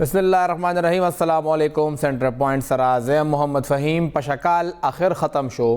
बिस्मिल्लाहिर्रहमानिर्रहीम अस्सलाम वालेकुम। सेंटर पॉइंट सराज़ मोहम्मद फ़हीम पशकाल आखिर ख़त्म शो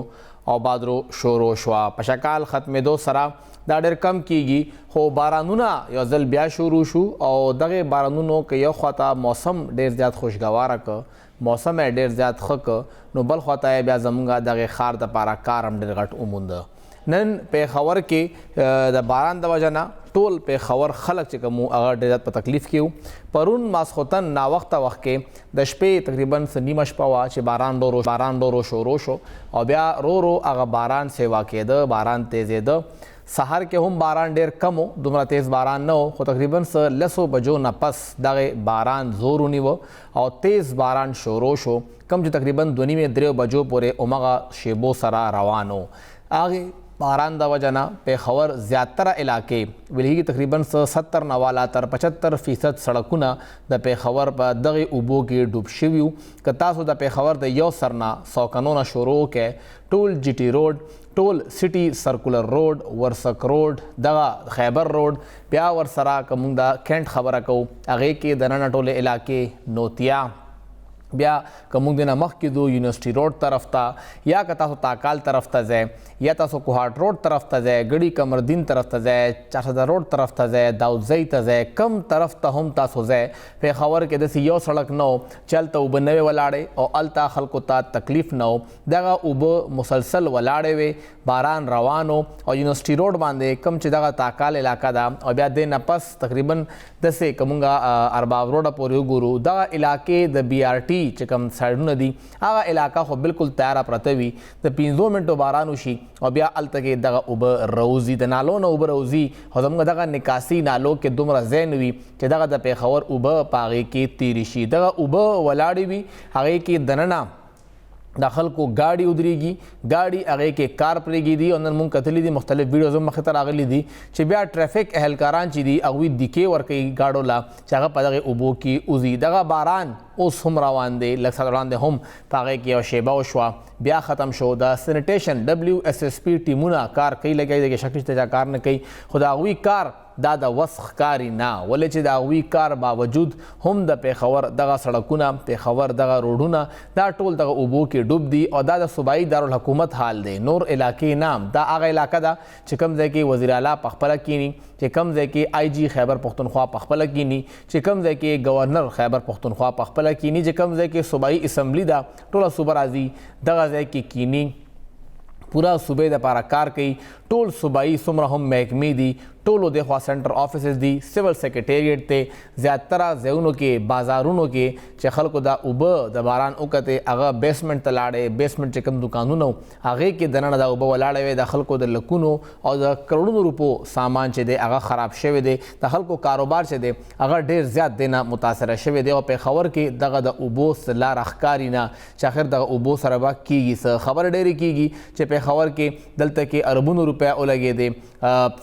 और बादरो शोरो शवा पशकाल ख़त्म दो सरा दा ढेर कम कीगी हो बारानूना यो ज़ल ब्या शुरू शू और दगे बारानूनो के यो ख़्वाता मौसम ढेर ज़्यादा खुशगवार क मौसम है ढेर ज़्यादा ख़क नो बल ख़्वाता है ब्या ज़मुंगा दगे खार द पारा कार हम ढेर घट उमुंद नन पेखवर के द बारान द वजना टोल पेखवर खलक चिकमू अगर ढेर पर तकलीफ़ क्यों परून मासखोतन ना वक्त वक्त के दशपे तकरीबन नीमश पवा चे बारान डोरो शोरोशो और ब्या रो अगर बारान सेवा के द बारान तेज़े द सहर के हम बारान ढेर कम हो दुमरा तेज़ बारान न हो तकरीबन स लसो बजो न पस दागे बारान जोरूनी वो और तेज़ बारान शोरोश हो कम जो तकरीबन दुनी में द्रेव बजो पूरे उमगा शेबो सरा रवान हो आगे बारान दा वजना पेखवर ज़्यादा इलाके विलही की तकरीबन 70 नवाला तर 75% सड़कुना द पेखवर पर दगे उबो के डूब शिव्यू कतासो द पेखवर द यो सरना सौकनोना शोरो के टोल जीटी रोड टोल city circular road Warsak road दगा खैबर रोड ब्या वर्सरा कमुंदा कैंट खबर को आगे के दनाना टोले इलाके नोतिया ब्या कमुंग दिना मख की दो यूनिवर्सिटी रोड तरफ था या कतासो ताकाल तरफ था जै या तासो कुहाट रोड तरफ था जै गड़ी कमरदीन तरफ था जै 400 रोड तरफ था जै दाऊदजई था जै कम तरफ था हम तासो जै पेखवर के दसी यो सड़क नो चलता उब नवे वलाड़े और अलता खलको ता तकलीफ नो दगा उब मुसलसल वलाड़े वे बारान रवानो और यूनिवर्सिटी रोड बांधे कम चिदागा ताकाल इलाका दा और ब्या दे नपस तकरीबन दसे कमुंगा अरबाब रोड पोरियो गुरु दगा इलाके द BRT चिकम साइड नदी आगा इलाका हो बिल्कुल तैयार प्रतवी द 5 मिनटों बारानुशी और ब्या अल तक दगा उब रोजी द नालो न उब रोजी हजम दगा निकासी नालो के दुमरा जैनवी कि दगा द पेखवर उब पागे के तीरिशी दगा उब वलाड़ी भी आगे की दनना दाखल को गाड़ी उधरीगी गाड़ी आगे के कार परेगी दी और मुंग कतली दी मुख्तलिफ वीडियोज़ में खतर आगली दी चिबिया ट्रैफिक एहलकारान ची अगवी दिखे वर कई गाड़ोला चागा पदगे उबो की उजी दगा बारान उस हम रवान दे लक्ष्य दे हम पागे की और शेबा उशवा ब्या ख़त्म शो द सैनिटेशन WSSP टीमुना कार कई लगे दे शक्ति तेजा कार ने कई खुदा अगवी कार दादा वस्ख कारी ना वले चे दावी कार बावजूद हम द पेखवर दगा सड़कुना पेखवर दगा रोडूना दा टोल दगा उबो के डूब दी और दादा सूबाई दारुल हुकूमत हाल दे नूर इलाके नाम दा आगा इलाका दा चिकम जे के वज़ीर आला पखपला कीनी चिकम जे के IG खैबर पख्तूनख्वा पखपला कीनी चिकम जे के गवर्नर खैबर पख्तूनख्वा पखपला कीनी चिकम जे के सूबाई असम्बली दा टोला सूबराजी दगा जे के कीनी पूरा सूबे द पारा कार कई टोल सूबाई सुमरा हम महकमी दी टोलो देखवा सेंटर ऑफिस दी सिविल सेक्रेटेरिएट ते ज़्यादा जैनों के बाजारों के चखल को दा उब द बारान उकते अगा बेसमेंट तलाड़े बेसमेंट चिकन दुकानों नो आगे के दना दा उब वलाड़े वे दखल को द लकुनो और द करोड़ों रुपो सामान चे दे अगा ख़राब शेवे दे दखल को कारोबार चे दे अगर ढेर ज़्यादा देना मुतासर शेवे दे और पेखवर के दगा द उबो सला रखकारी ना चाखिर दगा उबो सरबा कीगी स खबर डेरी कीगी चे पेखवर के दल तक के अरबों रुपया उलगे दे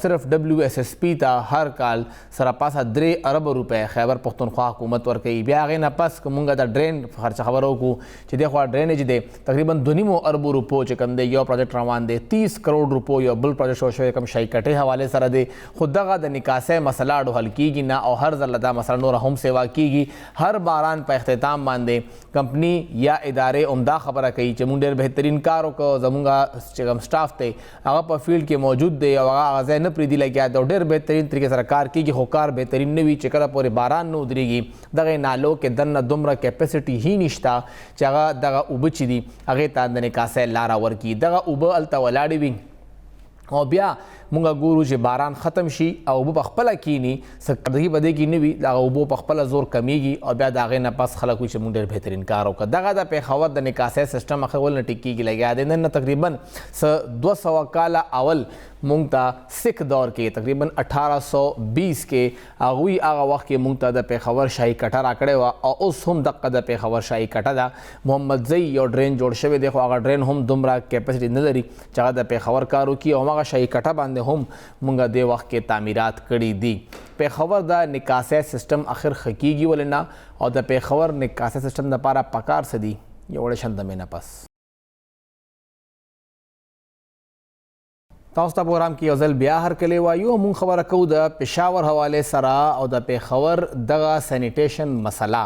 सिर्फ WSSP ता हर काल सरापासा 3 अरब रुपए खैबर पख्तूनख्वा हुकूमत वर कई ब्या आगे नपस कमुंगा दा ड्रेन खर्च खबरों को चिदे ख्वा ड्रेनेज दे तकरीबन 2 अरब रुपो चिकन दे यो प्रोजेक्ट रवान दे 30 करोड़ रुपो यो बुल प्रोजेक्ट शोशो कम शाई कटे हवाले सर दे खुदा द निकासे मसला हल कीगी ना और हर जल्दा मसला नूर हम सेवा कीगी हर बारान पर अख्ताम बांधे कंपनी या इदारे उमदा खबर कई चमुंडेर बेहतरीन कारों को जमुंगा स्टाफ थे आगा पर फील्ड के मौजूद दे आगा जैन प्रीति लगे तो ढेर बेहतरीन तरीके से कार की होकार बेहतरीन नवी चिकरा पूरे बारान न उदरीगी दगे नालो के दन दुमरा कैपेसिटी ही निश्ता चागा दगा उबची दी अगे तांदने कासे लारा वर की दगा उब अलता वलाड़ी भी और ब्या मुंगा गुरु जे बारान ख़त्म शी और उबो पखपला कीनी सकदगी बदे की नवी दा उबो पखपला जोर कमीगी और ब्या दागे न पास खला कुछ मुंडेर बेहतरीन कारों का दगा दा पेखवर द निकासे सिस्टम अखवल न टिक्की की लगे आदे न तकरीबन 200 काला अवल मुंगता सिख दौर के तकरीबन 1820 के आगुई आगा वक्त के मुंगता द पेखवर शाही कटर आकड़े हुआ और उस हम दक्का द पेखवर शाही कटा दा मोहम्मद जई और ड्रेन जोड़ शवे देखो आगा ड्रेन हम दुमरा कैपेसिटी नजरी चागा द पेखवर कारों की और शाही कटा बांधे हम मुंगा दे वक्त के तामीरात कड़ी दी पेखवर द निकासे सिस्टम आखिर खकीगी वाले ना और द पेखवर निकासे सिस्टम द पारा पकार से दी ये बड़े शंद में न पस تاسو ته پروګرام کې یو ځل بیا هرکلی وایو. مونږ خبره کوو د پېښور حوالې سره او د پېښور دغه سینیټیشن مسله.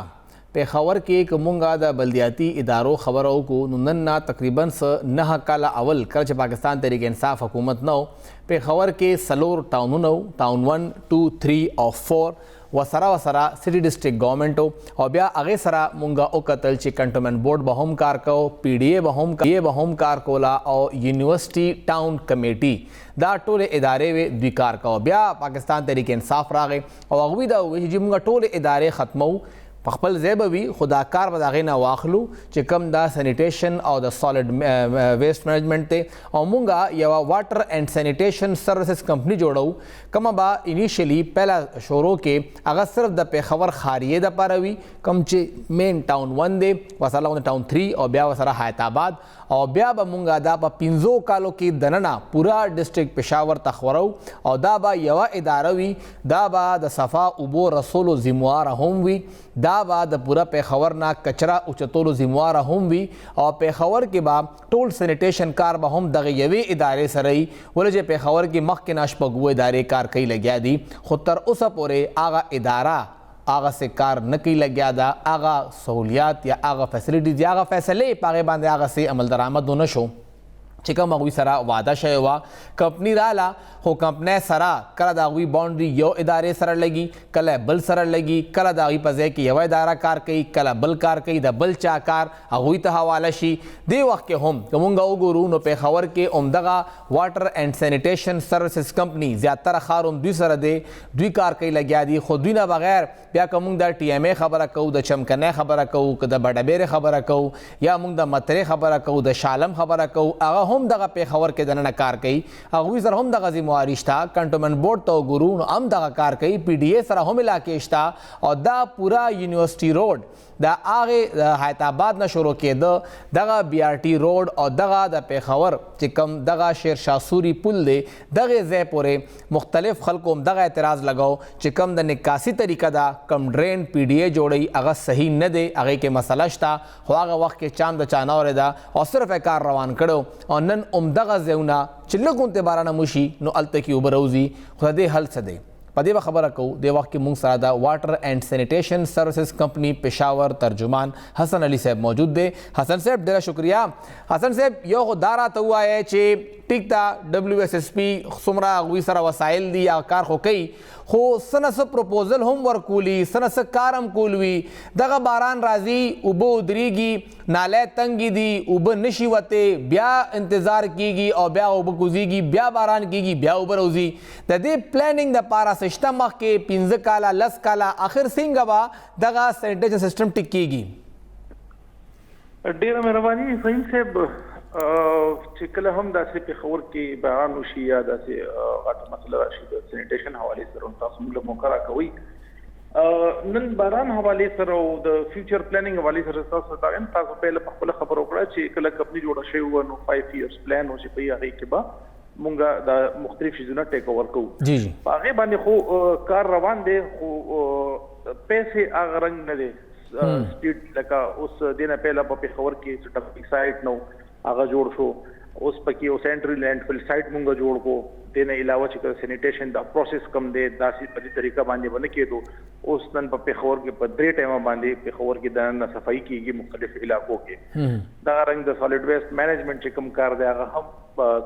پېښور کې که مونږ د بلدیاتي ادارو خبره وکړو نو نن نه تقریبا 9 کاله اول کله چې پاکستان تحریک انصاف حکومت نه و، پېښور کې 4 ټاونونه و، ټاون 1 2 3 او 4 وسره سټي ډسټریکټ ګورنمنټ او بیا هغې سره مونږ وکتل چې کنټونمنټ بورډ به هم کار کو، پی ډي اے به هم کار کوله او یونیورسټي ټاون کمیټي دا ټولې ادارې وې دوی کار کو. بیا پاکستان تحریک انصاف راغی او هغوی دا وویل چې مونږ ټولې ادارې ختمو، په خپل ځای به وي خو دا کار به د هغې نه واخلو چې کوم دا سینیټیشن او د سالډ ویسټ منیجمنټ دی او مونږ یوه واټر اینډ سینیټیشن سروسز کمپني جوړو کومه به انیشلی پهله شروع کې هغه صرف د پېښور ښاریې دپاره وي، کوم چې مین ټاون 1 دی ورسره لغونې ټاون 3 او بیا ورسره حیات آباد او بیا به مونږ دا په 15 کالو کې دننه پورا ډسټریکټ پېښور ته خورو او دا به یوه اداره وي، دا به د صفا اوبو رسولو ذمواره هم وي، دا به د پوره پېښور نه کچره اوچتولو ذمواره هم وي او پېښور کې به ټول سینیټیشن کار به هم دغه یوې ادارې سره وي. ولې چې پېښور کې مخکې نه شپږ اووه ادارې کار کوي لګیا دي خو تر اوسه پورې هغه اداره هغه سے کار نه کوي لګیا ده، هغه سہولیات یا هغه فیسلیټیز یا هغه فیصلې په هغې باندې هغه سے عمل درآمد ونه شو چې کوم هغوی سره وعده شوې وه. کمپني راله خو کمپنۍ سره کله د هغوی باونډري یو ادارې سره لګي، کله بل سره لګي، کله د هغوی په ځای کې یوه اداره کار کوي، کله بل کار کوي، د بل چا کار هغوی ته حواله شي. دې وخت کې هم که مونږ وګورو نو پېښور کې همدغه واټر اینډ سینیټیشن سروسز کمپني زیاتره ښار هم دوی سره دی، دوی کار کوي لګیا دي. خو دوی نه بغیر بیا که مونږ د ټي ایم اے خبره کوو، د چمکنۍ خبره کوو، که د بډبیرې خبره کوو یا مونږ د مترې خبره کوو، د شالم خبره کوو، هغه هم دغه پېښور کې دننه کار کوي، هغوی سره هم دغه ذمواري شته. کنټونمنټ بورډ ته وګورو نو هم دغه کار کوي، پی ډي اے سره هم علاقې شته او دا پورا یونیورسټي روډ دا هغې د حیات آباد نه شروع کېده دغه بی آر ټي روډ او دغه د پېښور چې کوم دغه شیر شاه سوري پل دی دغې ځای پورې مختلف خلکو هم دغه اعتراض لګاو چې کوم د نکاسي طریقه ده، کوم ډرین پی ډي اے جوړوي هغه صحیح نه دی، هغې کې مسله شته. خو هغه وخت کې چا هم د چا نه اورېده او صرف یې کار روان کړی او نن همدغه ځایونه چې لږ غونتې بارانه وشي نو هلته کې اوبه راوځي. خو د دې حل څه دی په دې به خبره کوو. د وخت کې مونږ سره د واټر اینډ سینیټیشن سروسز کمپني پېښور ترجمان حسن علي صاحب موجود دی. حسن صاحب ډېره شکریه. حسن صاحب یو خو دا راته ووایه چې ټیک ده ډبلیو ایس ایس پي څومره هغوی سره وسایل دي یا کار خو کوي خو څه نه څه پروپوزل هم ورکولي، څه نه څه کار هم کول وي. دغه باران راځي، اوبه ودرېږي، نالی تنګې دي، اوبه نشي وتې، بیا انتظار کیږي او بیا اوبه کوزیږي، بیا باران کیږي، بیا اوبه راوځي. د دې پلانینګ دپاره شته مخکې 15 کاله 10 کاله اخر څنګه به دغه سینیټیشن سسټم ټیک کیږي؟ ډېره مهرباني فهیم صاحب. چې کله هم داسې پېښور کې باران وشي یا داسې غټه مسله راشي د سینیټیشن حوالې سره تاسو موږ له موقع راکوئ. نن باران حوالې سره او د فیوچر پلانینګ حوالې سره تاسو پهله په خپله خبره وکړه چې کله کمپني جوړه شوې وه نو 5 years پلان و چې په هغې کې به مونږ د مختلف شیزونه ټیک اوور کوو. په هغې باندې خو کار روان دی خو پیسې هغه رنګ نه دی سپیډ لکه اوس دې نه پهله په پېښور کې ټپک سایټ نو هغه جوړ شو، اوس پکې یو سینټري لینډ فل سایټ مونږ جوړ کړو. دې نه علاوه چې سینیټیشن دا پروسس کم دی داسې په دې طریقه باندې به نه کېدو. اوس نن په پېښور کې په 3 ټایمه باندې پېښور کې دننه صفایي کېږي مختلف علاقو کې. دغه رنګ د سالډ ویسټ مینجمنټ چې کوم کار دی هغه هم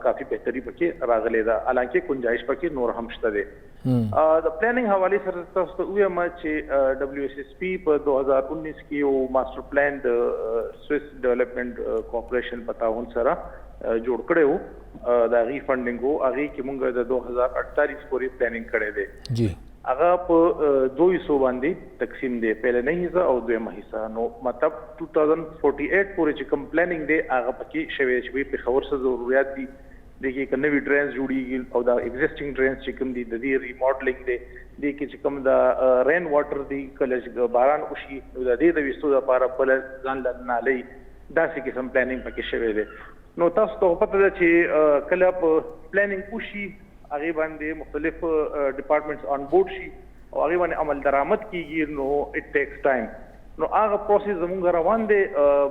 کافي بهتري پکې راغلی ده، حالانکې گنجایش پکې نور هم شته دی. د پلانینګ حوالې سره تاسو ته ووایم چې ډبلیو ایس ایس پي په 2019 کې یو ماسټر پلان د سویس ډیولپمنټ کارپوریشن په تعاون سره جوړ کړی و. د هغې فنډینګ و، هغې کې مونږ د 2048 پورې پلانینګ کړی دی. هغه په 2 حصو باندې تقسیم دی، پهلنۍ حصه او دویمه حصه. نو مطلب 2048 پورې چې کوم پلانینګ دی هغه پکې شوی چې پېښور څه ضرورت دي، دې کې که نوي ډرینز جوړېږي او دا ایگزسټنګ ډرینز چې کوم دي د دې ریماډلینګ دی، دې کې چې کوم د رین واټر دی کله چې باران وشي نو د دې د ویستو دپاره بله ځان له نالۍ داسې قسم پلانینګ پکې شوی دی. نو تاسو ته پته ده چې کله په پلانینګ وشي هغې باندې مختلف ډپارټمنټس آن بورډ شي او هغې باندې عمل درآمد کیږي نو اټ ټیکس ټایم. نو هغه پروسس زمونږ روان دی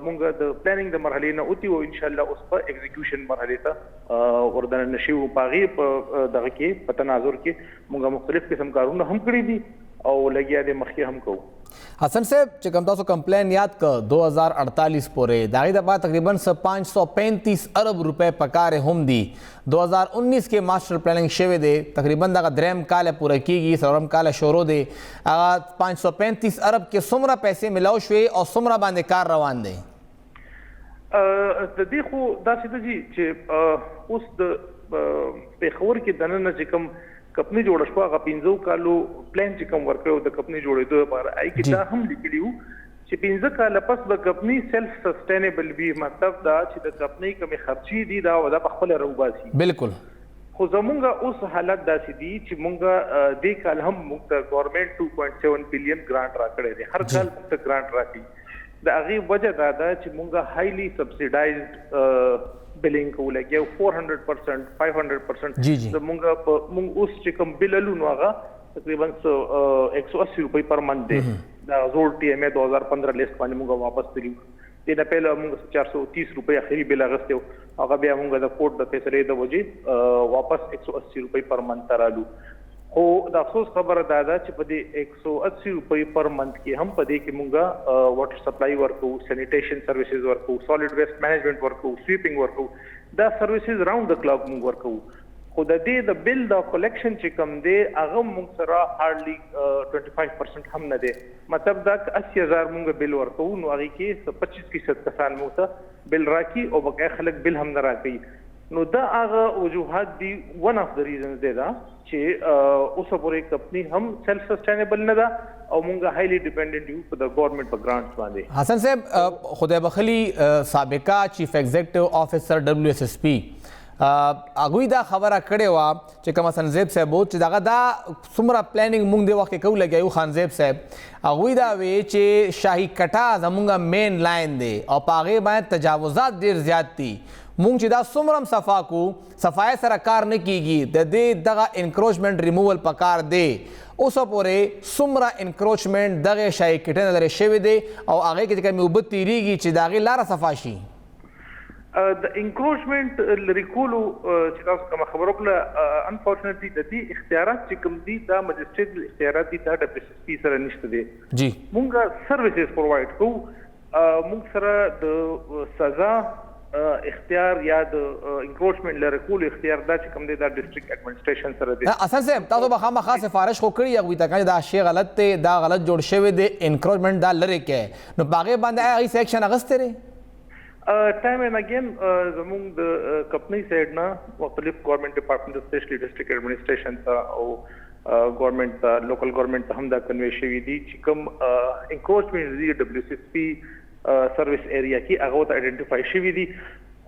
مونږ د پلانینګ د مرحلې نه اوتی او ان شاء الله اوس په ایگزیکیوشن مرحله ته وردن نشو پاغي په دغه کې په تناظر کې مونږ مختلف قسم کارونه هم کړی دي او لګیا دي مخکې هم کوو حسن صاحب چې کوم تاسو کمپلین یاد ک 2048 پورې داغه د بعد تقریبا 535 ارب روپے پکاره هم دي 2019 کې ماسټر پلانینګ شوه دی تقریبا دغه دریم کال پوره کیږي سرم کال شروع دی هغه 535 ارب کې څومره پیسې ملاو شوي او څومره باندې کار روان دی د دې خو داسې دی چې اوس د پیښور کې دننه چې کوم کمپنی جوړ شو هغه 15 کالو پلان چې کوم ورکړو د کمپنی جوړېدو لپاره آی کې دا هم لیکلیو چې 15 کال پس د کمپنی سیلف سستینبل وي مطلب دا چې د کمپنی کومې خرچي دي دا د خپل روباسي بالکل خو زمونږ اوس حالت داسې دي چې مونږ د کال هم مونږ ته ګورنمنت 2.7 بلین ګرانټ راکړی دی هر کال ته ګرانټ راکړي د هغه وجه دا ده چې مونږ هایلی سبسیډایزډ بلینګ ولګي 400% 500% زمونږ اوس چې کوم بللو نو هغه تقریبا 180 روپۍ پر منث دی دا زوړ ټي ام 2015 لیست باندې مونږ واپس کړیو د پهله مونږ 430 روپۍ اخري بل اغستو هغه بیا مونږ د کوټ د فیصلې د وجې واپس 180 روپۍ پر منث رالو خو د افسوس خبره دا ده چې په دې 180 روپۍ پر منث کې هم په دې کې مونږه واټر سپلای ورکو سینیټیشن سرویسز ورکو سالډ ویسټ مینجمنت ورکو سویپینګ ورکو دا سرویسز راوند د کلاک مونږ ورکو خو د دې د بل د کلیکشن چې کم دی هغه مونږ سره هارډلی 25% هم نه دی مطلب دا 80000 مونږ بل ورکو نو هغه کې 25% کسان مونږ ته بل راکي او بقای خلک بل هم نه راکړي نو دا هغه وجوهات دي ون اف د ریزنز دی دا چې اوس پورې کمپنی هم سیلف سستینبل نه ده او مونږه هایلی ډیپندنٹ یو په د ګورنمنت په ګرانټس باندې حسن صاحب خدای بخلی سابقہ چیف ایگزیکټیو افیسر دبليو اس اس پی اغوی دا خبره کړې وا چې کوم سنزیب صاحب چې دغه دا څومره پلانینګ مونږ دی وخت کې کو لګیو خانزیب صاحب اغوی دا وی چې شاهي کټا زمونږه مین لاین دی او پاغه باندې تجاوزات ډیر زیات دي مونږ چې دا څومره صفا کو صفای سره کار نه کیږي د دې دغه انکروچمنٹ ریموول پکار دی اوس پورې څومره انکروچمنٹ دغه شای کټنه لري شوی دی او هغه کې کوم وبد تیریږي چې دغه لار صفا شي د انکروچمنٹ لریکولو چې تاسو کوم خبرو کله انفورچونټلی د دې اختیارات چې کوم دي دا مجسټریټ اختیارات دي دا د پی اس پی سره نشته دي جی مونږه سرویسز پرووایډ کوو مونږ سره د سزا اختیار یا د انکروچمنٹ لریکولو اختیار دا چې کوم دی دا ډیسټریکټ ایڈمنسټریشن سره دی اساس صاحب تاسو به خامخا سفارش خو کړی یو دا دا شی غلط دی دا غلط جوړ شوی دی انکروچمنٹ دا لری کې نو باغې باندې هغه سیکشن اغستره ټایم ان اگین زموږ د کمپنی سایډ نه مختلف ګورنمنت ډپارټمنټ اسپیشلی ډیسټریکټ ایڈمنسټریشن ته او ګورنمنت ته لوکل ګورنمنت ته هم دا کنوي شوی دي چې کوم انکروچمنٹ دی دبليو سی اس پی سرویس ایریا کې هغه ته آئیډنټیفای شوی دي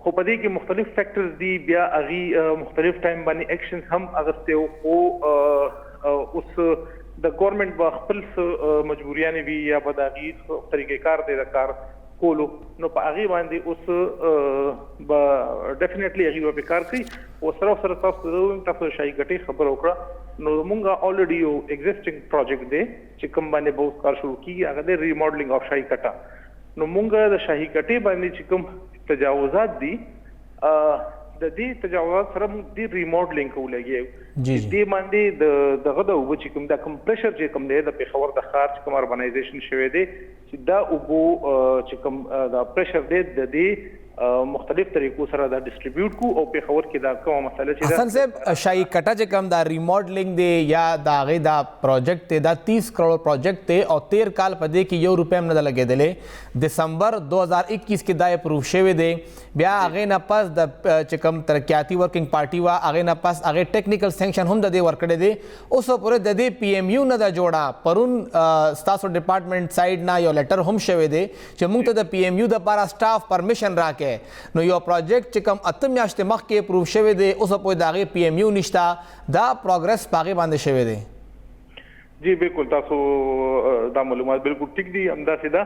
خو په دې کې مختلف فیکٹرز دي بیا هغه مختلف ټایم باندې اکشنز هم اغسته او اوس د ګورنمنت په خپل مجبوریانه وی یا په دغه طریقې کار دی د کار کولو نو په هغه باندې اوس به ډیفینیټلی هغه به کار کوي او سره تاسو شای ګټي خبر وکړه نو مونږه الریډي یو ایگزیسټینګ پروجیکټ دی چې کوم باندې به کار شروع کیږي هغه د ریماډلینګ اف شای کټا نو مونږه د شاهي کټي باندې چې کوم تجاوزات دي د دې تجاوزات سره موږ د ریماډلینګ کولګي دې باندې دغه د وبو چې کوم د کمپریشر چې کوم دی د پیښور د خارج کوم اربنایزیشن شوی دی چې دا وبو چې کوم د پریشر دی د دې مختلف طریقو سره دا ډیسټریبیوټ کو او پیښور کې دا کومه مسله چې حسن صاحب شاهي کټا چې کوم دا ریماډلینګ دی یا دا غي دا پروجیکټ دی دا 30 کروڑ پروجیکټ دی او 13 کال پدې کې یو روپیم نه لګیدلې دسمبر 2021 کې دا اپروو شوی دی بیا هغه نه پس د چې کوم ترقیاتی ورکینګ پارټي وا هغه نه پس هغه ټیکنیکل سینکشن هم د دې ورکړې دی اوس پورې د دې پی ایم یو نه دا جوړه پرون ستاسو ډپارټمنټ سایډ نه یو لیټر هم شوی دی چې موږ ته د پی ایم یو د لپاره سټاف پرمیشن راکې نو یو پروجیکټ چې کوم اتم میاشتې مخکې اپروو شوی دی اوس په دغه پی ایم یو نشتا دا پروګرس پاغه باندې شوی دی جی بالکل تاسو دا معلومات بالکل ټیک دي همداسې ده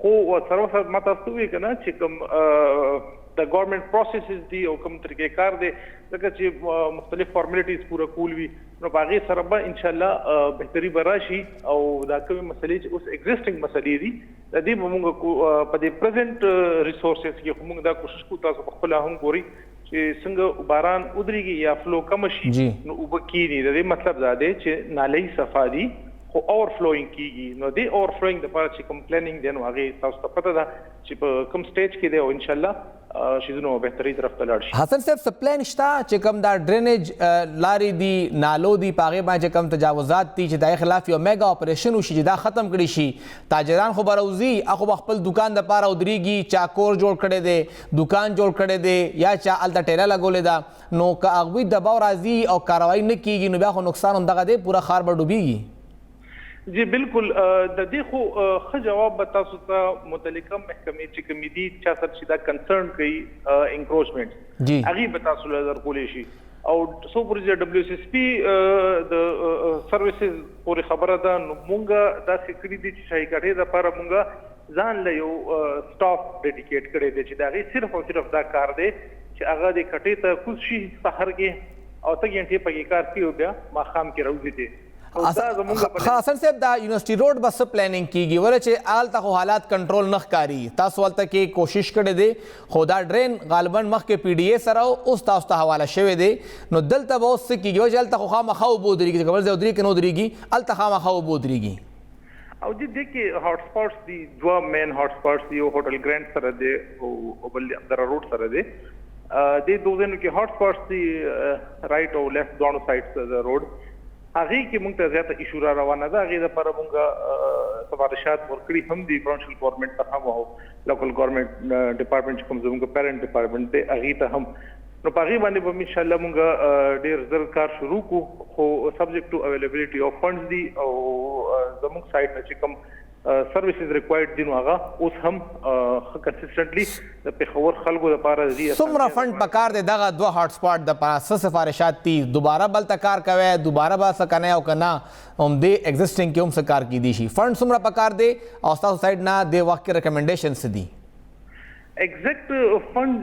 خو سره ما تاسو وی کنه چې کوم د ګورنمنت پروسیسز دي او کوم طریقې کار دي ځکه چې مختلف فارمالیټیز پوره کول وي نو باغې سره به ان شاء الله بهتري براشي او دا کومه مسلې چې اوس ایگزیسټینګ مسلې دي د دې موږ په دې پریزنټ ریسورسز کې موږ دا کوشش کوو تاسو په خپل هم ګوري چې څنګه باران ودرېږي یا فلو کم شي نو وبکېږي د دې مطلب دا دی چې نالۍ صفا دي خو اوورفلوینګ کیږي نو دې اوورفلوینګ د لپاره چې کوم پلانینګ دی نو هغه تاسو ته پته ده چې په کوم سټیج کې دی او ان شاء الله شیزونو بهتري طرف ته لاړ شي. حسن صاحب څه پلان شته چې کوم دا ډرینیج لارې دي نالو دي په هغې باندې چې کوم تجاوزات دي چې دغې خلاف یو میګا اپریشن وشي چې دا ختم کړي شي تاجران خو به راوځي هغه به خپل دوکان دپاره ودرېږي چا کور جوړ کړی دی دوکان جوړ کړی دی یا چا هلته ټیله لګولې ده نو که هغوی دباو راځي او کاروایي نه کېږي نو بیا خو نقصان همدغه دی پوره ښار به ډوبېږي. جی بالکل د دې خو ښه جواب به تاسو ته متعلقه محکمې چې کومې دي چا سره چې دا کنسرن کوي انکروچمنټ هغې به تاسو له درکولی شي او څو پورې چې ډبلیو اس اس پي د سروسز پورې خبره ده نو مونږ داسې کړي دي چې شاهي کټې دپاره مونږ ځان له یو سټاف ډیډیکیټ کړی دی چې د هغې صرف او صرف دا کار دی چې هغه د کټې ته کوز شي سحر کې او ته ګنټې پکې کار کوي او بیا ماښام کې راوځي دی. حسن صاحب دا یونیورسټي روډ به څه پلانینګ کیږي ولې چې هلته خو حالات کنټرول نه ښکاري تاسو هلته کې کوشش کړی دی خو دا ډرین غالبا مخکې پی ډي اے سره اوس تاسو ته حواله شوی دی نو دلته به اوس څه کیږي چې هلته خو خامخا اوبه ودرېږي چې کبل ځای ودرېږي که نه ودرېږي هلته خامخا اوبه ودرېږي او دې کې هاټ سپاټس دي دوه مین هاټ سپاټس دي یو هوټل ګرینډ سره دی او بل عبدالله روډ سره دی دې دوه ځایونو کې هاټ سپاټس دي رایټ او لیفټ دواړو سایډ د روډ هغې کې موږ ته زیاته ایشو را روانه ده هغې دپاره موږ سفارشات ورکړي هم دي پروونشل ګورنمنټ ته هم او لوکل ګورنمنټ ډپارټمنټ چې کوم زموږ پیرنټ ډپارټمنټ دی هغې ته هم نو په هغې باندې به انشاءالله موږ ډېر زر کار شروع کړو خو سبجیکټ ټو اویلیبلیټي آف فنډز دي او زموږ سایډ نه چې کوم سروسز ریکوایرډ دي نو هغه اوس هم کنسسټنټلی د پېښور خلکو دپاره دي څومره فنډ پکار دی دغه دوه هاټ سپاټ دپاره څه سفارشات دي دوباره بلته کار کوئ دوباره به څه کنئ او که نه همدې ایگزسټنګ کې هم څه کار کیدی شي فنډ څومره پکار دی او ستاسو سایډ نه دې وخت کې ریکمنډیشن څه دي ایگزیکټ فنډ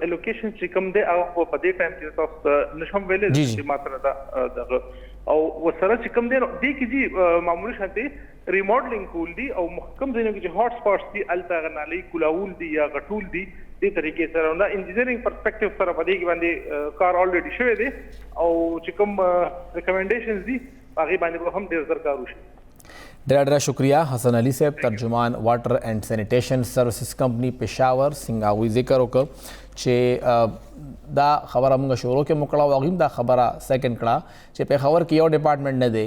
الوکیشن چې کوم دی هغه په دې ټایم کې تاسو ته نشم ویلی چې ما سره دا دغه او ورسره چې کوم دی نو دې کې جي معمولي شانتې ریموډلینګ کول دي او کوم ځایونو کې چې هاټ سپاټس دي هلته هغه نالۍ کولاول دي یا غټول دي دې طریقې سره دا انجینرینګ پرسپیکټیو سره په دې کې باندې کار الریډي شوی دی او چې کوم ریکمنډیشنز دي هغې باندې به هم ډېر زر کار وشي. ډېر شکریہ حسن علي صاحب ترجمان واټر اینڈ سینیټیشن سروسز کمپنی پېښور څنګه هغوی ذکر وکړ چې دا خبره موږ شروع کې مو کړه او هغوی هم دا خبره سیکنډ کړه چې پېښور کې یو ډپارټمنټ نه دی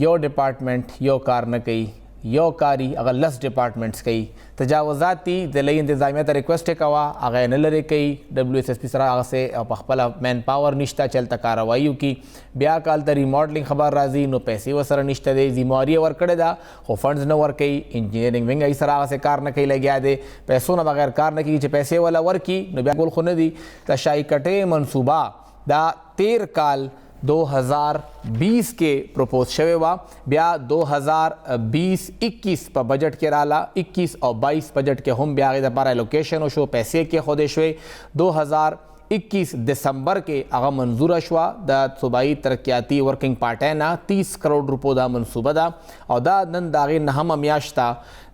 یو ډپارټمنټ یو کار نه کوي یو کاری هغه لس ډپارټمنټس کوي تجاوزات دي د لوی انتظامیه ته ریکویسټ یې کوه هغه یې نه لرې کوي ډبلیو ایس ایس پي سره هغسې په خپله مین پاور نشته چې هلته کاروایي وکړي بیا که هلته ریموډلینګ خبر راځي نو پیسې ورسره نشته دی ذمواري یې ورکړې ده خو فنډز نه ورکوي انجینرینګ ونګ یې سره هغسې کار نه کوي لګیا دی پیسو نه بغیر کار نه کېږي چې پیسې وله ورکړي نو بیا ګول خو نه دي د شاهي کټې منصوبه دا 13 کال 2020 کې پروپوز شوی و بیا 2020-21 په بجټ کې رااله 21 او 22 بجټ کې هم بیا هغې دپاره الوکیشن وشو پیسې کېښودې شوې 2021 دسمبر کې هغه منظوره شوه د صوبایي ترقیاتي ورکینګ پارټۍ نه 30 کروڑ روپو دا منصوبه ده او دا نن د هغې نهمه میاشت ده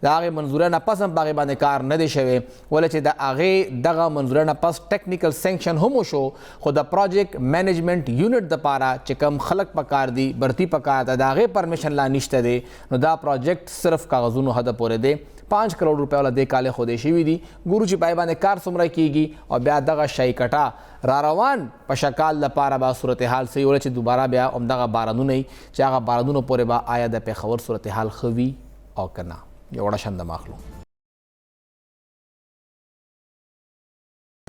د هغې منظورۍ نه پس هم په هغې باندې کار نه دی شوی ولې چې د هغې دغه منظورۍ نه پس ټیکنیکل سینکشن هم وشو خو د پروجیکټ مینجمنټ یونټ دپاره چې کوم خلک پکار دي برتی پکار ده د هغې پرمیشن لا نشته دی نو دا پروجیکټ صرف کاغذونو حده پورې دی 5 کروڑ روپۍ والا دې کالې خودې شوي دي ګورو چې پای باندې کار څومره کیږي او بیا دغه شاهي کټه را روان په شکال لپاره به صورتحال صحیح وله چې دوباره بیا همدغه بارانونه وي چې هغه بارانونو پورې به آیا د پېښور صورتحال ښه وي او که نه یو وړه شنده ماخلو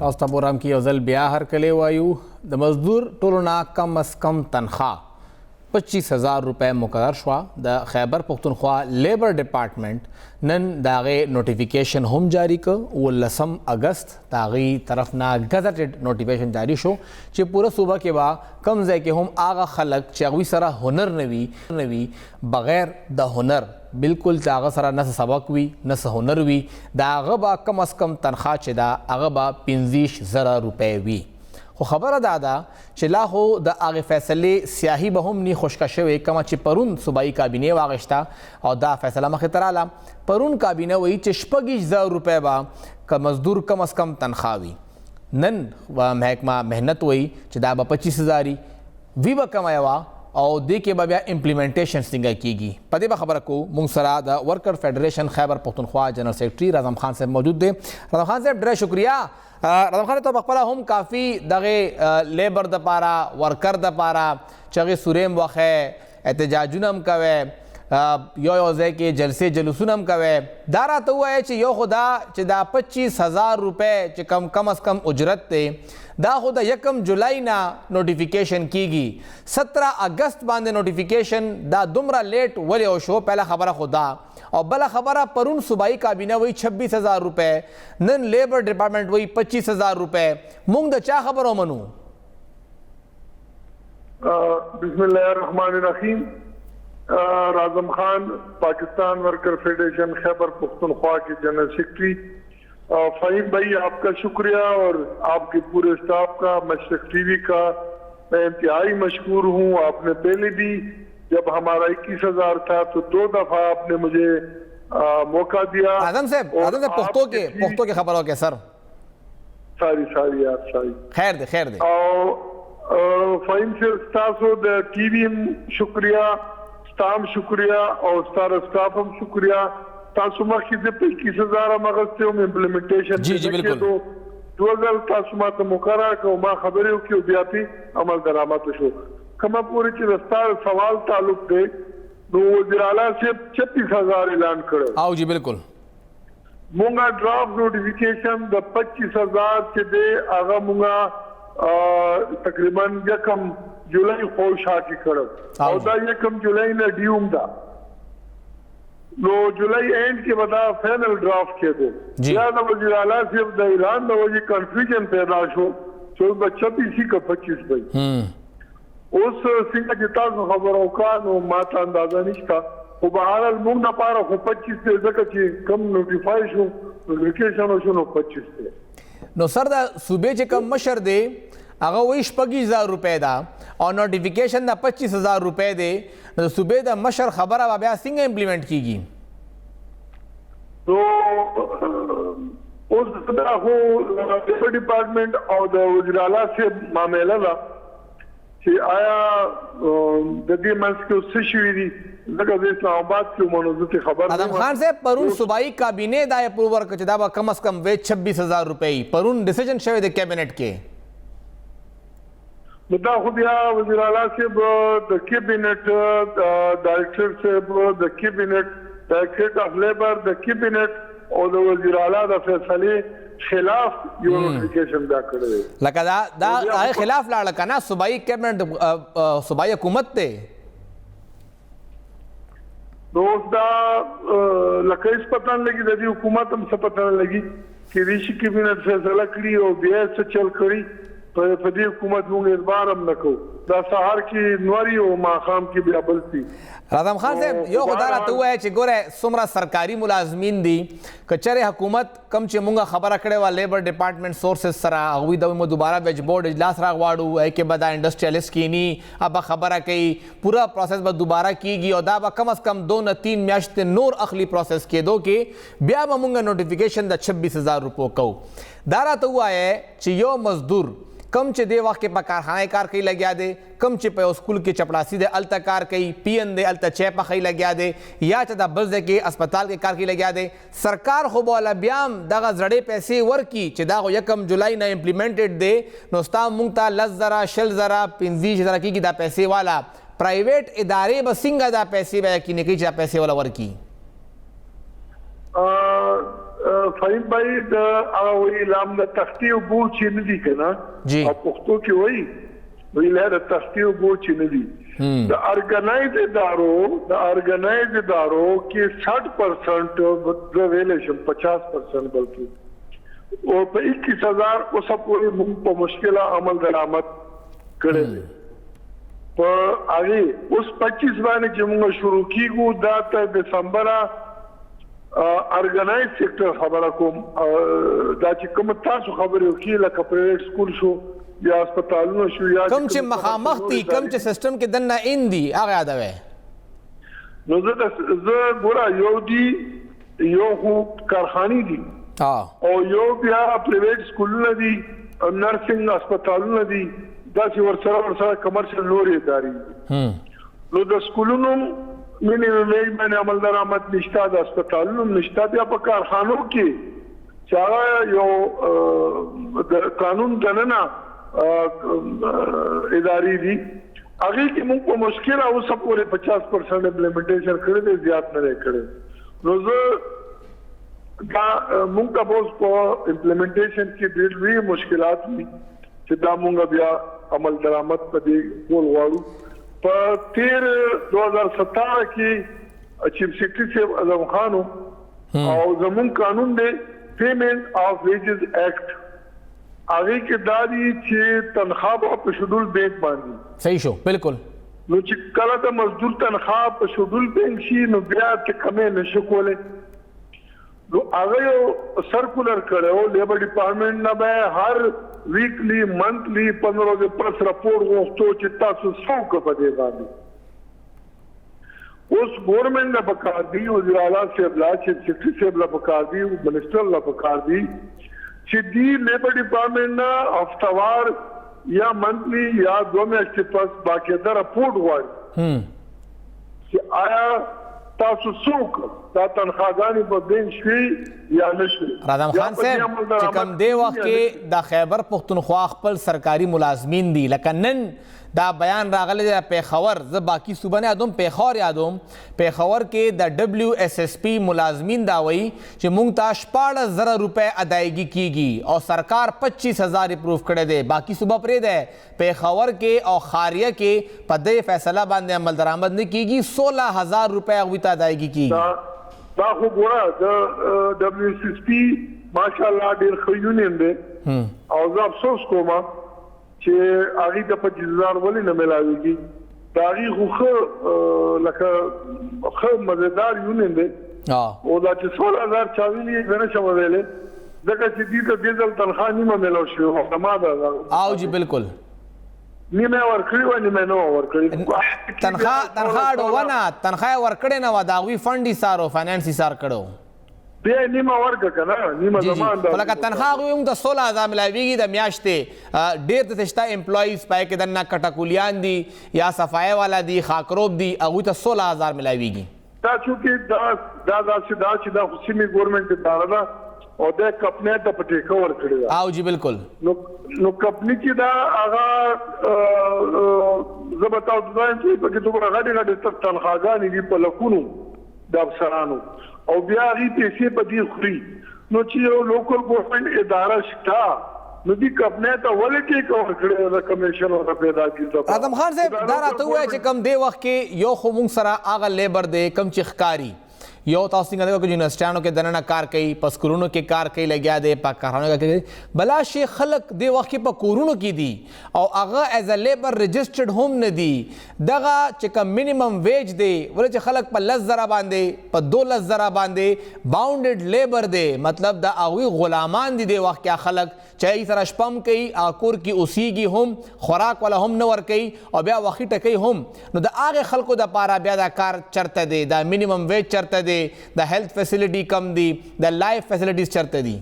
تاسو ته پروګرام کې یو ځل بیا هرکلی وایو د مزدور ټولو نه کم از کم تنخواه 25,000 روپۍ مقرر شوه د خیبر پختونخوا لیبر ډپارټمنټ نن د هغې نوټیفیکیشن هم جاری کړ 19 اګست د هغې طرف نه ګزټډ نوټیفیکیشن جاری شو چې پوره صوبه کې به کم ځای کې هم هغه خلک چې هغوی سره هنر نه وي بغیر د هنر بالکل چې هغه سره نه څه سبق وي نه څه هنر وي د هغه به کم از کم تنخواه چې ده هغه به 15,000 روپۍ وي خو خبره دا ده چې لا خو د هغې فیصلې سیاهي به هم نی خشکه شوې کومه چې پرون صوبایي کابینې واغېسته او دا فیصله مخې ته راله. پرون کابینه وایي چې 26,000 روپۍ به که مزدور کم از کم تنخواه وي. نن محکمه مهنت وایي چې دا به 25,000 وي به کمه وه او دې کې به بیا امپلیمنټیشن څنګه کیږي. په دې به خبره کوو. موږ سره د ورکر فیډریشن خیبر پښتونخوا جنرال سیکرټري راځم خان صاحب موجود دی. راځم خان صاحب ډېره شکریه. راځم خان ته پخپله هم کافي دغې لیبر دپاره ورکر دپاره چې هغې سورې هم وښی احتجاجونه هم کوی یو ځای کې جلسې جلوسونه هم کوی. دا راته ووایه چې یو خو دا چې دا 25,000 روپۍ چې کم از کم اجرت دی دا خو د 1 جولای نه نوټیفیکیشن کیږي. 17 اگست باندې نوټیفیکیشن دا دومره لیټ ولې وشو؟ پهله خبره خو دا. او بله خبره پرون صوبایي کابینه وایي 26,000 روپۍ، نن لیبر ډپارټمنټ وایي 25,000 روپۍ. موږ د چا خبره ومنو؟ بسم الله الرحمن الرحیم. راځم خان پاکستان ورکر فیڈریشن خیبر پختونخوا کے جنرل سیکرٹری. فہیم بھائی آپ کا شکریہ اور آپ کے پورے اسٹاف کا مشرق ٹی وی کا میں انتہائی مشکور ہوں. آپ نے پہلے بھی جب ہمارا 21,000 تھا تو 2 دفعہ آپ نے مجھے موقع دیا. اعظم صاحب پختو کے خبروں کے سر ساری آپ ساری خیر دے اور فہیم سے تاسو د ٹی وی شکریہ، ستام شکریہ اور ستار اسٹاف هم شکریہ. تاسو مخکې د 25,000 مغسته هم امپلیمنټیشن جی بالکل 2000 تاسو ماته مقرره کو ما خبرې وکړو بیا په عمل درآمد شو. کومه پوری چې رستار سوال تعلق دی نو وزیر اعلی صاحب 36,000 اعلان کړو. او جی بالکل مونږه ډرافټ نوټیفیکیشن د 25,000 چې دی هغه مونږه تقریبا 1 جولائی خوشا کی کړو او دا 1 جولائی نه ډیوم دا نو جولائی اینڈ کے بعد فائنل ڈرافٹ کیا دو. یا دا وزیر اعلیٰ صرف دا اعلان دا وجہ کنفیوژن پیدا شو چو با 26 کا 25 بھائی اس سنگا جتا کو خبر اوکانو ماتا اندازہ نشتا و بہرحال مونگ نا پارا خو 25 تے زکا چی کم نوٹیفائی شو نوٹیفیکیشن شو نو 25 تے. نو سر دا صوبے چی کم مشر دے هغه وایي 26,000 روپۍ ده او نوټیفیکیشن د 25,000 روپۍ دی. نو د صوبې د مشر خبره به بیا څنګه امپلیمنټ کیږي؟ نو اوس دا خو لیبر ډپارټمنټ او د وزیر اعلی صاحب معامله ده چې آیا د دې منځ کې څه شوي دي. ځکه د اسلام آباد کې منوزتي خبر ادم خان صاحب پرون صوبایي کابینې دا اپروو ورکړه چې دا به کم از کم وی 26,000 روپۍ. پرون ډیسیژن شوی د کابینټ کې دا خو بیا وزیر اعلی صاحب د کیبینټ ډایرکټر صاحب د کیبینټ ډایرکټر اف لیبر د کیبینټ او د وزیر اعلی د فیصلې خلاف یو نوټیفیکیشن دا کړی لکه دا خلاف لاړه کنه صوبایي کیبینټ صوبایي حکومت ته دوست دا لکه اس پتہ لګي د دې حکومت هم څه پتہ لګي چې ریشي کیبینټ فیصله کړی او بیا څه چل کړی په دې حکومت موږ اعتبار هم نکو. دا سهار کې نوري او ماښام کې بیا بل شي. راځم خان صاحب یو خو دا راته ووایه چې ګوره څومره سرکاري ملازمین دي که چېرې حکومت کم چې مونږ خبره کړې وه لیبر ډپارټمنټ سورسز سره هغوی د دوباره ویج بورډ اجلاس راغواړو هغې کې به دا انډسټریالسټ کینی به خبره کوي پوره پروسس به دوباره کیږي او دا به کم از کم 2 نه 3 میاشتې نور اخلي پروسس کېدو کې بیا به مونږ نوټیفیکیشن د 26,000 روپو کوو. دا راته ووایه چې یو مزدور کم چې دی وخت کې په کارخانه کار کوي لګیا دی، کم چې په یو سکول کې چپړاسي دی هلته کار کوي، پی ان دی هلته چای پخوي لګیا دی، یا چې دا بل ځای کې اسپتال کې کار کوي لګیا دی. سرکار خو به والا بیا هم دغه زړې پیسې ورکړي چې دا خو 1 جولای نه امپلیمنټډ دی. نو ستا موږ ته 10,000 20,000 15,000 کېږي دا پیسې والا. پرایویټ ادارې به څنګه دا پیسې به یقیني کوي چې دا پیسې والا ورکړي؟ فهیم بھائی دا وی لام دا تختی و بور چی ندی کنا او پختو کی وی وی لہر تختی و بور چی ندی دا ارگنائز ادارو کی 60% ریلیشن 50% بلکی اور پا 21,000 وہ سب پوری منگ پا مشکلہ عمل درآمد کرے پا آگے اس 25 بانے چی منگا شروع کی گو دا تا دسمبرہ ارګنایز سیکټر خبره کوم دا چې کوم تاسو خبرې وکړي لکه پرایویټ سکول شو یا هسپتالونه شو یا کم چې مخامخ دي کم چې سیستم کې دننه ان دي هغه یادوي نو زه ګوره یو خو کارخانې دي او یو بیا پرایویټ سکولونه دي نرسنګ هسپتالونه دي داسې ورسره کمرشل نورې ادارې نو د سکولونو مینیمم ویج باندې عمل درآمد نشته د هسپتالونو نشته بیا په کارخانو کې چې هغه یو د قانون دننه ادارې دي هغه کې موږ په مشکل او سب پورې 50% امپلیمنټیشن کړی دی زیات نه کړی نو زه دا موږ ته اوس په امپلیمنټیشن کې ډېر لوی مشکلات دي چې دا موږ بیا عمل درآمد په دې کول غواړو په 2017 کې چیف سیکرټری صاحب اعظم خانو او زمون قانون دی پیمنٹ آف ویجز ایکٹ هغه کې دا دي چې تنخواه په شډول بینک باندې صحیح شو بالکل نو چې کله د مزدور تنخواه په شډول بینک شي نو بیا ته کمې نشو کولای نو هغه یو سرکولر کړو لیبر ډپارټمنټ نه به هر ویکلی منتلی 15 ورځې پس راپور وغوښتو چې تاسو څه کوئ په دې باندې اوس ګورنمنت نه پکار دی وزیر اعلی صاحب لا چې سیکرټری صاحب لا پکار دی منسٹر لا پکار دی چې دی لیبر ډپارټمنټ نه هفتوار یا منتلی یا 2 میاشتې پس باقاعده راپور غواړي چې آیا تاسو څوک دا تنخواهګانې په بین شوي یا نشوي راځم خان صاحب چې کوم دی وخت کې د خیبر پښتونخوا خپل سرکاري ملازمین دي لکه نن دا بیان راغلی دی پیښور زه باقي صوبه نه یادوم پیښور یادوم پیښور کې د WSSP ملازمین دا وایي چې موږ ته 14,000 روپۍ ادایګي کیږي او سرکار 25,000 اپروف کړی دی باقي صوبه پرې دی پیښور کې او خاریه کې په دې فیصله باندې عمل درآمد نه کیږي 16,000 روپۍ هغوی ته ادایګي کیږي دا خو ګوره د WSSP ماشاءالله ډېر ښه یونین دی او زه افسوس کوم چې هغه د 25,000 ولې نه ملاويږي دا هغه خو لکه خو مزیدار یونین دی او دا چې 16,000 چاویلی غنه شوه ویلې ځکه چې دې د ډیزل تنخواه نیمه ملاو شو ما دا او جی بالکل نیمه ورکړی و نیمه نو ورکړی تنخواه ډوونه تنخواه ورکړې نه و د هغوی فنډ ایسار او فاینانس ایسار کړو بیا نیمه ورکه که نه نیمه زمان دا لکه تنخواه هغوی موږ ته 16,000 ملاویږي د میاشتې ډېر داسې شته امپلایز پای کې دننه کټکولیان دي یا صفایي والا دي خاکروب دي هغوی ته 16,000 ملاویږي دا چونکې دا چې دا خو سیمې ګورنمنټ اداره ده او دا کمپنۍ ته په ټیکه ورکړې ده او جی بالکل نو کمپنۍ چې دا هغه زه به تاسو ته وایم چې پکې دومره غټې تنخواهګانې دي په لکونو د افسرانو او بیا هغې پیسې په دې خوري نو چې یو لوکل ګورنمنټ اداره شته نو دې کمپنۍ ته ولې ټیکه ورکړې ده کمیشن ورته پیدا کړي اعظم خان صاحب دا راته ووایه چې کوم دې وخت کې یو خو موږ سره هغه لیبر دی کوم چې ښکاري یو تاسو څنګه دغه یونیورسټیانو کې دننه کار کوي په سکولونو کې کار کوي لګیا دی په کارخانو کې کوي بلا شي خلک دې وخت کې په کورونو کې دي او هغه ایز ا لیبر رجسټرډ هم نه دي دغه چې کوم منیمم ویج دی ولې چې خلک په 10,000 باندې په 12,000 باندې باونډډ لیبر دی مطلب د هغوی غلامان دي دې وخت کې خلک چې یې سره شپه هم کوي کور کې اوسیږي هم خوراک والا هم نه ورکوي او بیا وختي ټکوي هم نو د هغې خلکو دپاره بیا دا کار چرته دی دا منیمم ویج چرته دی د هیلث فیسیلیټي کم دي د لایف فیسیلیټیز چرته دي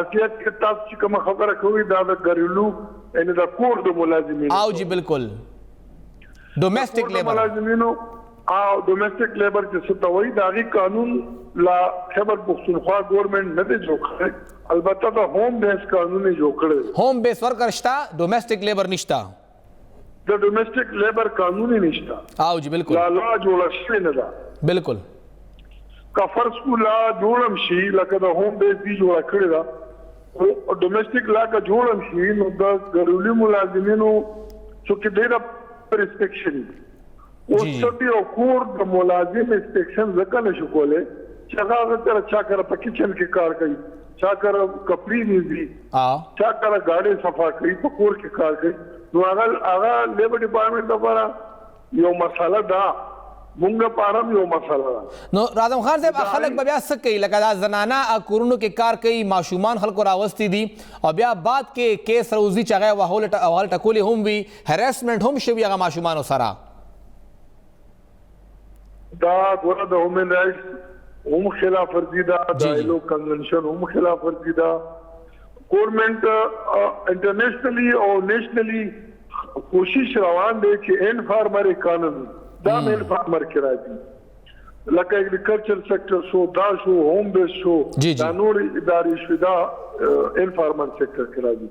اصلیت کې تاسو چې کومه خبره کوئ دا د ګریلو یعنې د کور د ملازمینو او جی بالکل ډومیسټک لیبر ملازمینو او ډومیسټک لیبر چې څه ته وایي د هغې قانون لا خیبر پښتونخوا ګورنمنټ نه دی جوړ کړی البته د ہوم بیس قانون یې جوړ کړی ہوم بیس ورکر شته ډومیسټک لیبر نشته د ډومیسټک لیبر قانون یې نشته او جی بالکل لا جوړه شوې نه ده بالکل که فرض کو لا جوړم شي لکه د ہوم بیس دی جوړه کړې ده او ډومیسټک لا که جوړم شي نو د ګریلو ملازمینو څوک ډېره ریسپیکشن او څه او کور د ملازم انسپیکشن ځکه نشو کولی چې هغه سره چا کره په کچن کې کار کوي چا کره کپړې نیسي چا کره ګاډۍ صفا کوي په کور کې کار کوي نو هغه لیبر ډپارټمنټ لپاره یو مسله ده مونږ پارم یو مسله نو راځم خان صاحب خلک به بیا څه کوي لکه دا زنانه کورونو کې کار کوي ماشومان خلکو راوستي دي او بیا بعد کې کیس روزي چې هغه وهل ټکولې هم وي هراسمنټ هم شوي هغه ماشومانو سره دا ګوره د هومن رائټس هم خلاف ورزي ده د ایلو کنونشن هم خلاف ورزي ده ګورنمنت انټرنیشنلی او نیشنلی کوشش روان دی چې ان فارمر قانون دا مل فارمر کې راځي لکه اګریکلچر سېکټر شو دا شو هوم بیس شو دا نور ادارې شو دا ان فارمر سېکټر کې راځي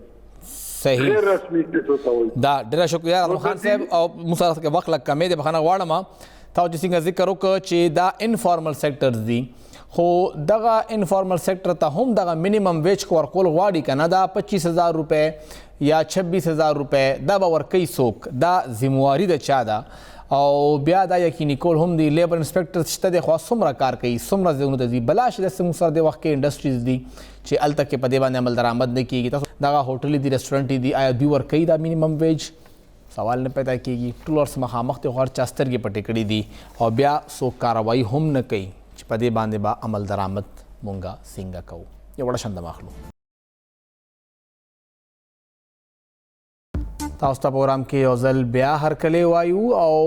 صحیح غیر رسمي څه ته وایي دا ډېر شکریہ رحمان خان صاحب او موسی کې وخت لګ کمې د بخانه غواړم تاسو چې څنګه ذکر وکړ چې دا انفارمل سېکټرز دي خو دغه انفارمل سېکټر ته هم دغه مینیمم ویج کو ورکول غواړي کنه دا 25000 روپے یا 26000 روپے دا به ورکوي څوک دا ذمہواری د چا ده او بیا دا یقیني کول هم دی لیبر انسپیکټر شته د خو څومره کار کوي څومره ځایونو ته ځي بلا چې د سمو سره د وخت کې انډسټریز دي چې الته کې په دې باندې عمل درآمد نه کیږي تاسو دغه هوټل دي رستورانټ دي آیا دوی ورکوي دا مینیمم ویج سوال نه پیدا کیږي ټول ورس مخامخ ته غوړ چاسترګې پټې کړې دي او بیا څوک کاروایی هم نه کوي چې په دې باندې به عمل درآمد مونږه څنګه کوو یو وړه شند ماخلو تاسو ته پروګرام کې یو ځل بیا هرکلی وایو او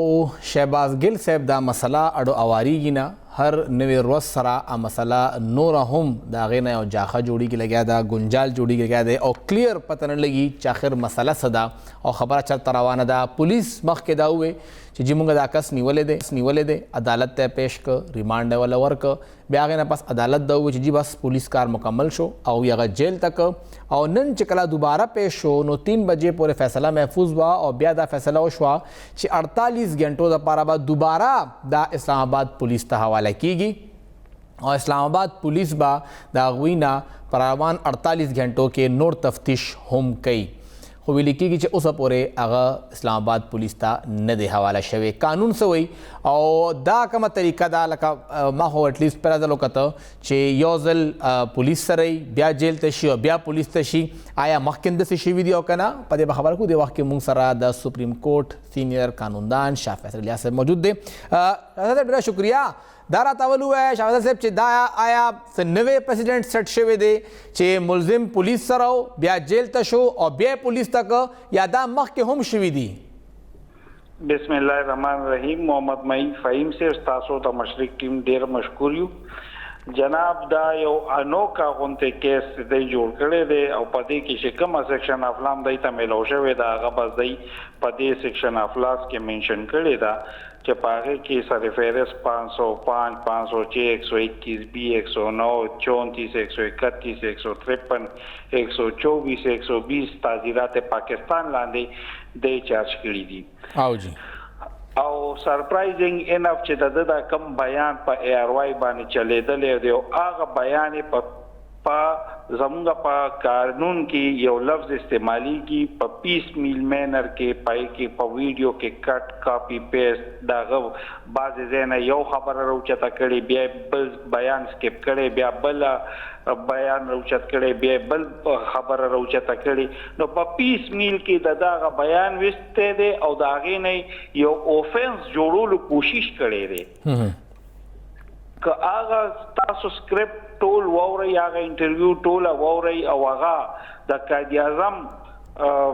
شهباز ګل صاحب دا مسله اډو اواریږي نه هر نوې ورځ سره مسله نور هم د هغې نه یو جاخه جوړیږي لګیا ده ګنجال جوړیږي لګیا دی او کلیر پته نه لګي چې آخر مسله څه ده او خبره چېرته روانه ده پولیس مخکې دا ووې چې جی مونږ دا کس نیولی دی عدالت ته پیش که ریمانډ یې وله ورکه بیا هغې نه پس عدالت دا ووې چې جی بس پولیس کار مکمل شو او هغه جیل ته که او نن چې کله دوباره پیش شو نو 3 بجې پورې فیصله محفوظ وه او بیا دا فیصله وشوه چې 48 غنټو دپاره به دوباره دا اسلام آباد پولیس ته حواله کیږي او اسلام آباد پولیس به د هغوی نه په روان 48 غنټو کې نور تفتیش هم کوي خو ویل کېږي چې اوسه پورې هغه اسلام آباد پولیس ته نه دی حواله شوی قانون څه وایي او دا کومه طریقه ده لکه ما خو اټلیسټ پهله ځل وکته چې یو ځل پولیس سره بیا جیل ته شي او بیا پولیس ته شي آیا مخکې هم داسې شوي دي او که نه په دې به خبره کړو دې وخت کې موږ سره د سپریم کورټ سینیر قانوندان شاه فیصل الیا صاحب موجود دی صاحب ډېره شکریه دا راته ووایه شاه فیصل صاحب چې دا آیا څه نوی پرسیډنټ سیټ شوی دی چې ملزم پولیس سره بیا جیل ته شو او بیا پولیس ته که یا دا مخکې هم شوي دي بسم الله الرحمن الرحیم محمد معین فهیم صاحب تاسو ته مشرق ټیم ډیر مشکور یو جناب دا یو انوکا غونته کیس دی جوړ کړی دی او په دې کې چې کومه سیکشن اف لام دی ته میلو شوی دا هغه بس دی په دې سیکشن اف لاس کې منشن کړی دا چې په هغې کې سر فهرست 505 506 121 بی 109 34 131 153 124 120 تعزیرات پاکستان لاندې دی چارج کړي دي او جی او سرپرایزینګ انف چې د کم بیان په ای آر واي باندې چلیدلې دی او هغه بیان په زمونږ په قانون کې یو لفظ استعمالي کی په پیس میل مینر کې پای کې په ویډیو کې کټ کاپی پیسټ داغه بعضې ځای نه یو خبره راوچته کړې بیا بل بیان سکیپ کړی بیا بل بیان راوچت کړی بیا بل خبره راوچته کړې نو په پیس میل کې د دغه بیان وسته دی او د هغې نه یو اوفنس جوړولو کوشش کړی دی که هغه تاسو سکرپټ ټول واورئ هغه انټرویو ټوله واورئ او هغه د قائد اعظم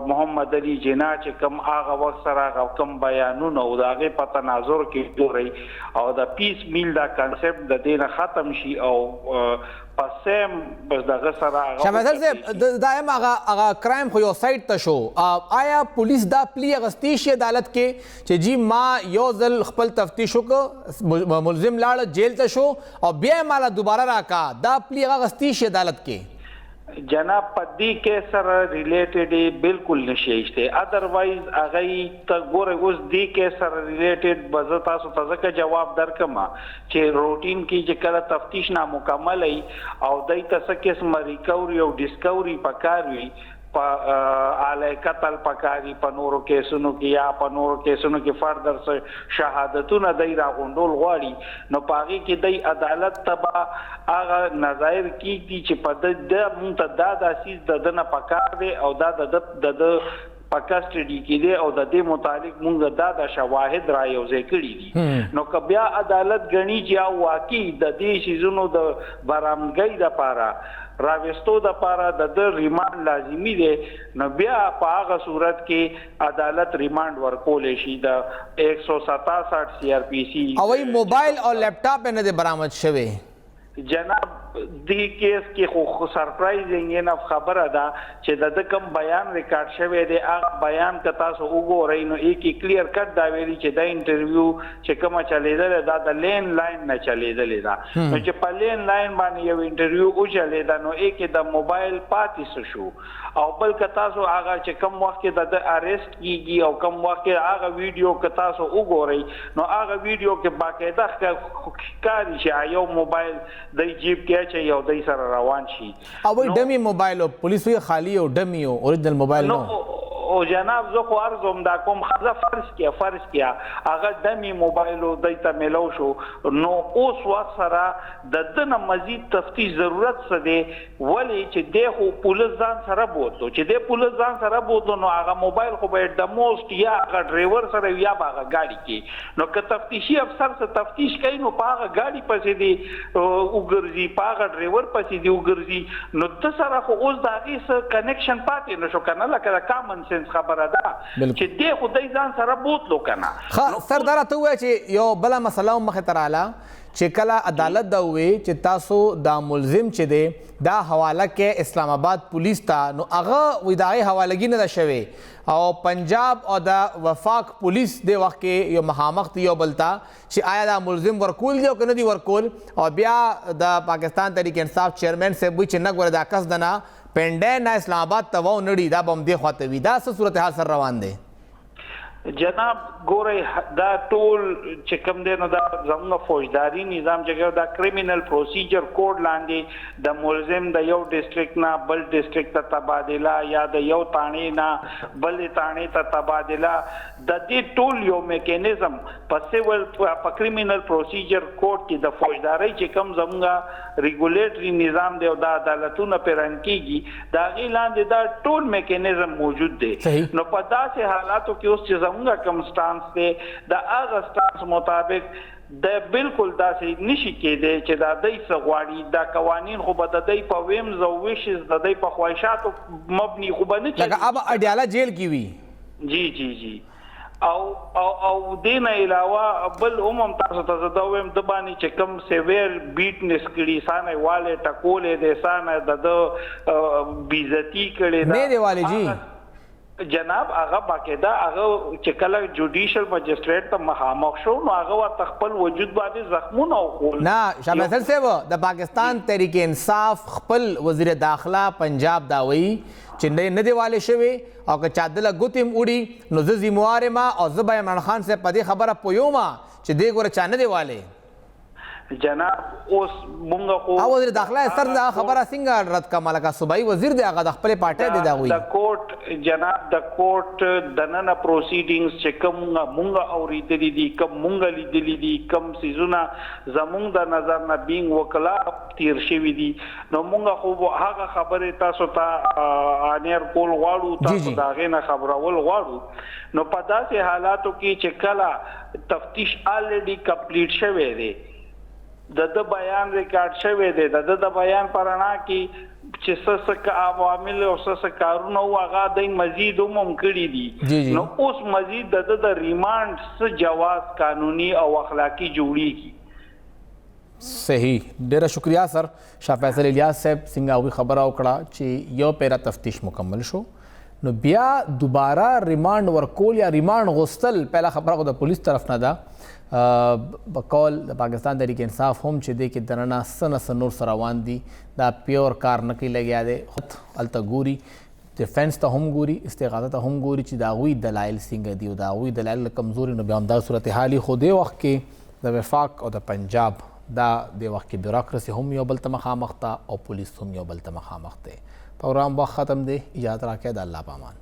محمد علي جناح چې کوم هغه وخت سره هغه کوم بیانونه او د هغې په تناظر کې ګورئ او د پیس میل دا کنسپټ د دې نه ختم شي او پسیم بس دغه سره شاه فیصل صاحب دا هم هغه کرایم خو یو سایډ ته شو آیا پولیس دا پلی اغستی شي عدالت کې چې جی ما یو ځل خپل تفتیش وکړ ملزم لاړ جیل ته شو او بیا یې ماله دوباره راکا دا پلی هغه اغستی شي عدالت کې جناب په دې کې سره ریلیټډ بالکل نشي ادروایز هغه ته ګوره اوس دې کې سره ریلیټډ بز تاسو ته ځکه جواب درکما چې روټین کې چې کله تفتیش نامکمل ای او دای ته څه قسم ریکوري او ډیسکوري پکار وي په اعلی قتل پکاري په نورو کیسونو کې یا په نورو کیسونو کې فردر شهادتونه دای راغونډول غواړي نو پاغي کې دای عدالت تبا هغه نظایر کیږي چې په د منتدا د اساس د نه پکار دی او دا د په کسټډي کې دی او د دې متعلق مونږ دا د شواهد را یوځای کړي دي نو که بیا عدالت ګڼي چې واقعي د دې شیزونو د برامګۍ دپاره راوستو دپاره د ریمانډ لازمي دی نو بیا په هغه صورت کې عدالت ریمانډ ورکولی شي د 167 CRPC او موبایل او لیپټاپ نه دی برآمد شوی جناب دی کیس کې خو سرپرایزینګ انف خبره ده چې د کوم بیان ریکارډ شوی دی هغه بیان که تاسو وګورئ نو یې کلیر کټ دا ویلي چې دا انټرویو چې کومه چلیدلې دا د لین لاین نه چلیدلې ده نو چې په لین لاین باندې یو انټرویو وچلیده نو کې د موبایل پاتې شو او بل که تاسو هغه چې کوم وخت کې د اریسټ کیږي او کوم وخت کې هغه ویډیو که تاسو وګورئ نو هغه ویډیو کې باقاعده ښکاري چې یو موبایل د جیب کې چې یو دای سره روان شي او ډمی موبایل پولیس وی خالی او ډمی او اوریجنل موبایل نو او جناب زه خو ارزم دا کوم خزه فرض کیا هغه ډمی موبایل دای ته ملو شو نو اوس وخت سره د دنه مزید تفتیش ضرورت څه دی ولی چې د خو پولیس ځان سره بوتلو چې د پولیس ځان سره بوتلو نو هغه موبایل خو به د موست یا هغه ډرایور سره یا هغه گاډي کې نو که تفتیشي افسر څه تفتیش کوي نو په هغه گاډي پسې دی وګرځي په هغه ډرایور پسې دی وګرځي نو د سره خو اوس د هغې څه کنیکشن پاتې نشو که نه لکه د کامن سنس خبره ده چې دی خو دی ځان سره بوتلو که نه سرداره ته ووایه چې یو بله مسله هم مخې ته راغله چې کله عدالت دا ووی چې تاسو دا ملزم چې دی دا حواله کې اسلام آباد پولیس ته نو هغه وایي د هغې حوالګي نه ده شوې او پنجاب او د وفاق پولیس د وخت کې یو مخامخ دي یو بل ته چې آیا دا ملزم ورکول دی او که نه دي ورکول او بیا د پاکستان تحریک انصاف چیئرمین صاحب وایي چې نه ګوره دا کس د نه پنډی نه اسلام آباد ته و نړي دا به هم دې خواته وي دا څه صورتحال سره روان دی جناب ګورئ دا ټول چې کوم دی نو دا زموږ فوجداري نظام چې دا کریمینل پروسیجر کوډ لاندې د ملزم د یو ډسټریکټ نه بل ډسټریکټ ته تبادله یا د یو تانې نه بل تانې ته تبادله د دې ټول یو میکانیزم په سیول په کریمینل پروسیجر کوډ کې د فوجداري چې کوم زموږ ریګولیټري نظام دی او د عدالتونو پرې رن کیږي د هغې لاندې دا ټول میکانیزم موجود دی نو په داسې حالاتو کې اوس چې زموږ کوم سټانس دی د هغه سټانس مطابق د بالکل داسې نشي کېدی چې دا دی څه غواړي دا قوانین خو به د دی په ویمز او ویشز د دی په خواهشاتو مبني خو به نه لکه اب اډیاله جیل کې وي جی او دین علاوه بل عموم تاسو ته زه دا وایم د باندې چې کوم سیویر بیټنس کړي سانه والے ټکولې د سانه د بیزتی کړي نه دی والے جی جناب هغه باقاعده هغه چې کله جوډیشل مجسټریټ ته مخامخ شو نو هغه ورته خپل وجود باندې زخمونه وخول نه شاه فیصل صاحب د پاکستان تحریک انصاف خپل وزیر داخله پنجاب دا وایي چې نه دی والے شوی او که چادله ګوتې وړي نو زه ذموار یم او زه به عمران خان صاحب په دې خبره پوهیږم چې دی ګوره چا نه دی والے جناب اوس مونږ خو وزیر داخله سر دا خبره څنګه رد کما لکه صوبایي وزیر دی هغه د خپل پارټۍ دی دا وایي د کوټ جناب د کوټ دننه پروسیډینګز چې کوم مونږ اوریدلي دي کوم مونږ لیدلي دي کوم سیزونه زمونږ د نظر نه بینګ وکلا تیر شوي دي نو مونږ خو هغه خبرې تاسو ته انیر کول غواړو تاسو د هغې نه خبرول غواړو نو په داسې حالاتو کې چې کله تفتیش الریډي کمپلیټ شوی دی د بیان ریکارډ شوی دی د بیان پرانا کې چې څه عوامل او څه کارونه او هغه د مزید هم کړي دي نو اوس مزید د ریمانډ څه جواز قانوني او اخلاقی جوړیږي صحیح ډیره شکریا سر شاه فیصل الیاس صاحب څنګه خبره وکړه چې یو پیرا تفتیش مکمل شو نو بیا دوباره ریمانډ ورکول یا ریمانډ غوښتل پهلا خبره خو د پولیس طرف نه ده بقول د پاکستان تحریک انصاف هم چې دی کې دننه څه نه څه نور سره روان دي دا پیور کار نه کوي لګیا دی خود هلته ګوري ډیفنس ته هم ګوري استغاثه ته هم ګوري چې د هغوی دلایل څنګه دي او د هغوی دلایل کمزوري نو بیا هم دا صورتحال خو دې وخت کې د وفاق او د پنجاب دا د وخت کې بیوروکراسي هم یو بل ته مخامخ ده او پولیس هم یو بل ته مخامخ دی پروګرام وخت ختم دی اجازت راکړئ د الله په امان